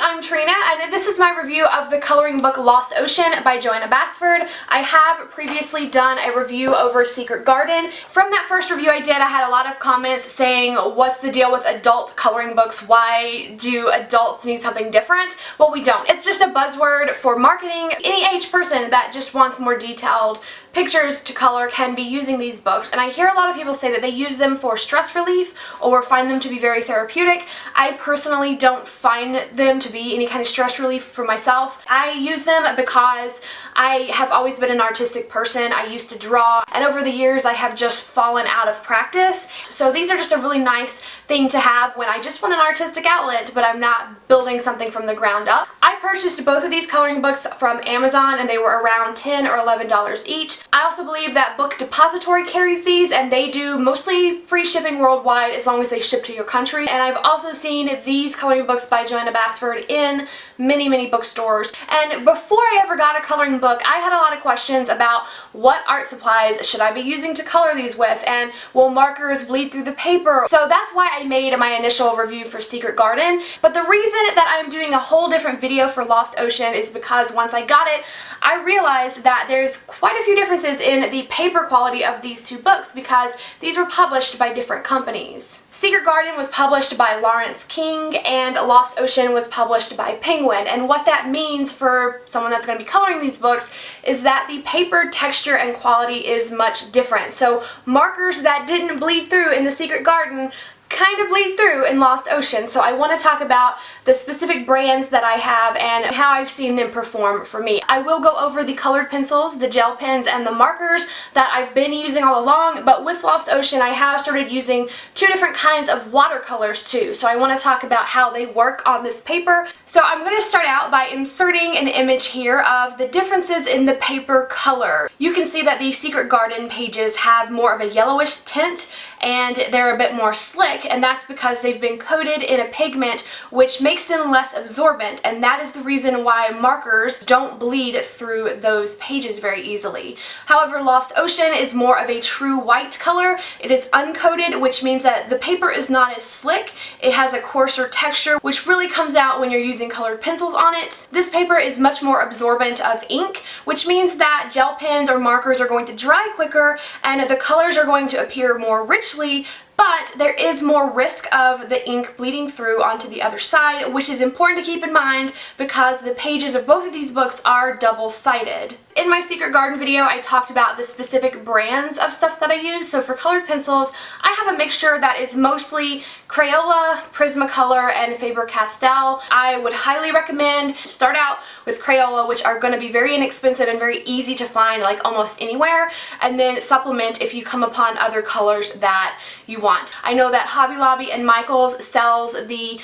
I'm Trina, and this is my review of the coloring book Lost Ocean by Johanna Basford. I have previously done a review over Secret Garden. From that first review I did, I had a lot of comments saying, what's the deal with adult coloring books? Why do adults need something different? Well, we don't. It's just a buzzword for marketing. Any age person that just wants more detailed pictures to color can be using these books, and I hear a lot of people say that they use them for stress relief or find them to be very therapeutic. I personally don't find them to be any kind of stress relief for myself. I use them because I have always been an artistic person. I used to draw, and over the years I have just fallen out of practice. So these are just a really nice thing to have when I just want an artistic outlet, but I'm not building something from the ground up. I purchased both of these coloring books from Amazon, and they were around $10 or $11 each. I also believe that Book Depository carries these, and they do mostly free shipping worldwide as long as they ship to your country. And I've also seen these coloring books by Johanna Basford in many bookstores. And before I ever got a coloring book, I had a lot of questions about what art supplies should I be using to color these with, and will markers bleed through the paper? So that's why I made my initial review for Secret Garden. But the reason that I'm doing a whole different video for Lost Ocean is because once I got it, I realized that there's quite a few differences in the paper quality of these two books because these were published by different companies. Secret Garden was published by Lawrence King, and Lost Ocean was published by Penguin. And what that means for someone that's going to be coloring these books is that the paper texture and quality is much different. So markers that didn't bleed through in the Secret Garden kind of bleed through in Lost Ocean. So I want to talk about the specific brands that I have and how I've seen them perform for me. I will go over the colored pencils, the gel pens, and the markers that I've been using all along, but with Lost Ocean I have started using two different kinds of watercolors too. So I want to talk about how they work on this paper. So I'm going to start out by inserting an image here of the differences in the paper color. You can see that the Secret Garden pages have more of a yellowish tint and they're a bit more slick, and that's because they've been coated in a pigment which makes them less absorbent, and that is the reason why markers don't bleed through those pages very easily. However, Lost Ocean is more of a true white color. It is uncoated, which means that the paper is not as slick. It has a coarser texture, which really comes out when you're using colored pencils on it. This paper is much more absorbent of ink, which means that gel pens or markers are going to dry quicker and the colors are going to appear more richly, but there is more risk of the ink bleeding through onto the other side, which is important to keep in mind because the pages of both of these books are double-sided. In my Secret Garden video, I talked about the specific brands of stuff that I use. So for colored pencils, I have a mixture that is mostly Crayola, Prismacolor, and Faber-Castell. I would highly recommend start out with Crayola, which are going to be very inexpensive and very easy to find like almost anywhere, and then supplement if you come upon other colors that you want. I know that Hobby Lobby and Michaels sells the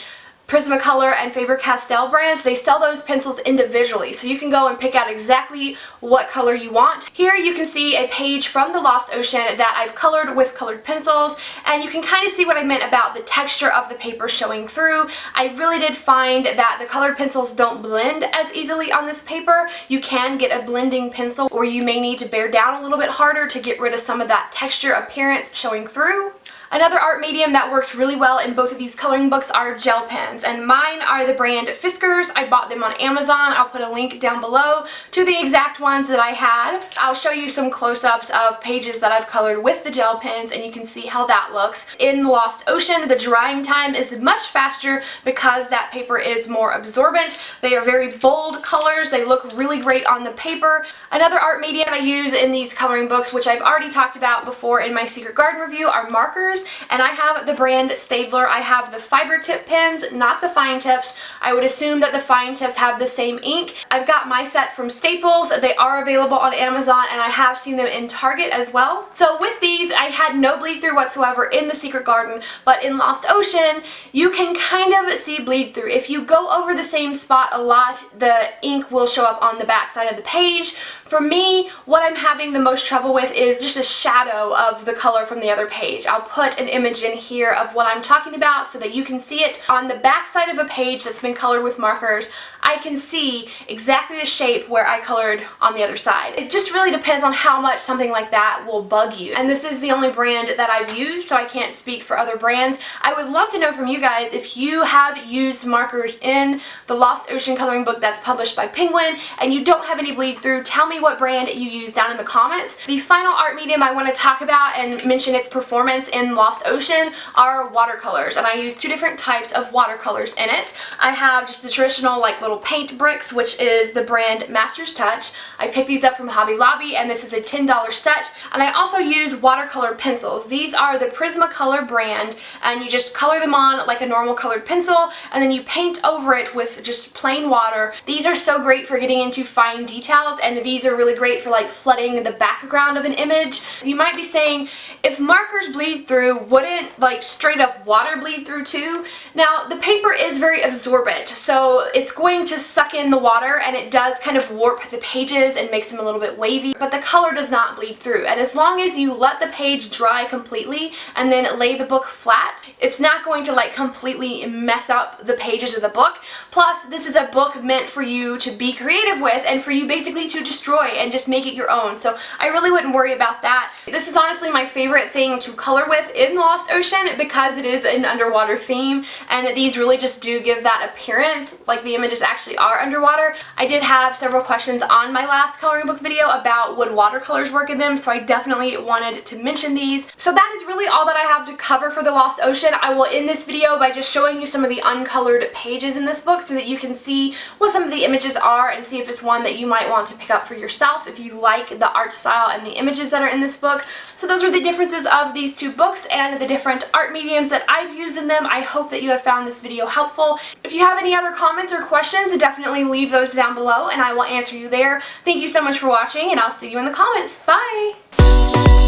Prismacolor and Faber-Castell brands. They sell those pencils individually, so you can go and pick out exactly what color you want. Here you can see a page from the Lost Ocean that I've colored with colored pencils, and you can kind of see what I meant about the texture of the paper showing through. I really did find that the colored pencils don't blend as easily on this paper. You can get a blending pencil, or you may need to bear down a little bit harder to get rid of some of that texture appearance showing through. Another art medium that works really well in both of these coloring books are gel pens, and mine are the brand Fiskars. I bought them on Amazon. I'll put a link down below to the exact ones that I had. I'll show you some close-ups of pages that I've colored with the gel pens, and you can see how that looks. In Lost Ocean, the drying time is much faster because that paper is more absorbent. They are very bold colors. They look really great on the paper. Another art medium I use in these coloring books, which I've already talked about before in my Secret Garden review, are markers. And I have the brand Staedtler. I have the fiber tip pens, not the fine tips. I would assume that the fine tips have the same ink. I've got my set from Staples. They are available on Amazon, and I have seen them in Target as well. So with these, I had no bleed through whatsoever in the Secret Garden, but in Lost Ocean, you can kind of see bleed through. If you go over the same spot a lot, the ink will show up on the back side of the page. For me, what I'm having the most trouble with is just a shadow of the color from the other page. I'll put put an image in here of what I'm talking about so that you can see it. On the back side of a page that's been colored with markers, I can see exactly the shape where I colored on the other side. It just really depends on how much something like that will bug you. And this is the only brand that I've used, so I can't speak for other brands. I would love to know from you guys if you have used markers in the Lost Ocean coloring book that's published by Penguin and you don't have any bleed through. Tell me what brand you use down in the comments. The final art medium I want to talk about and mention its performance in Lost Ocean are watercolors, and I use two different types of watercolors in it. I have just the traditional like little paint bricks, which is the brand Master's Touch. I picked these up from Hobby Lobby, and this is a $10 set. And I also use watercolor pencils. These are the Prismacolor brand, and you just color them on like a normal colored pencil, and then you paint over it with just plain water. These are so great for getting into fine details, and these are really great for like flooding the background of an image. You might be saying, if markers bleed through, wouldn't like straight up water bleed through too? Now, the paper is very absorbent, so it's going to suck in the water, and it does kind of warp the pages and makes them a little bit wavy, but the color does not bleed through. And as long as you let the page dry completely and then lay the book flat, it's not going to like completely mess up the pages of the book. Plus, this is a book meant for you to be creative with and for you basically to destroy and just make it your own. So I really wouldn't worry about that. This is honestly my favorite thing to color with in Lost Ocean because it is an underwater theme, and these really just do give that appearance like the images actually are underwater. I did have several questions on my last coloring book video about would watercolors work in them, so I definitely wanted to mention these. So that is really all that I have to cover for the Lost Ocean. I will end this video by just showing you some of the uncolored pages in this book so that you can see what some of the images are and see if it's one that you might want to pick up for yourself if you like the art style and the images that are in this book. So those are the differences of these two books and the different art mediums that I've used in them. I hope that you have found this video helpful. If you have any other comments or questions, definitely leave those down below and I will answer you there. Thank you so much for watching, and I'll see you in the comments. Bye!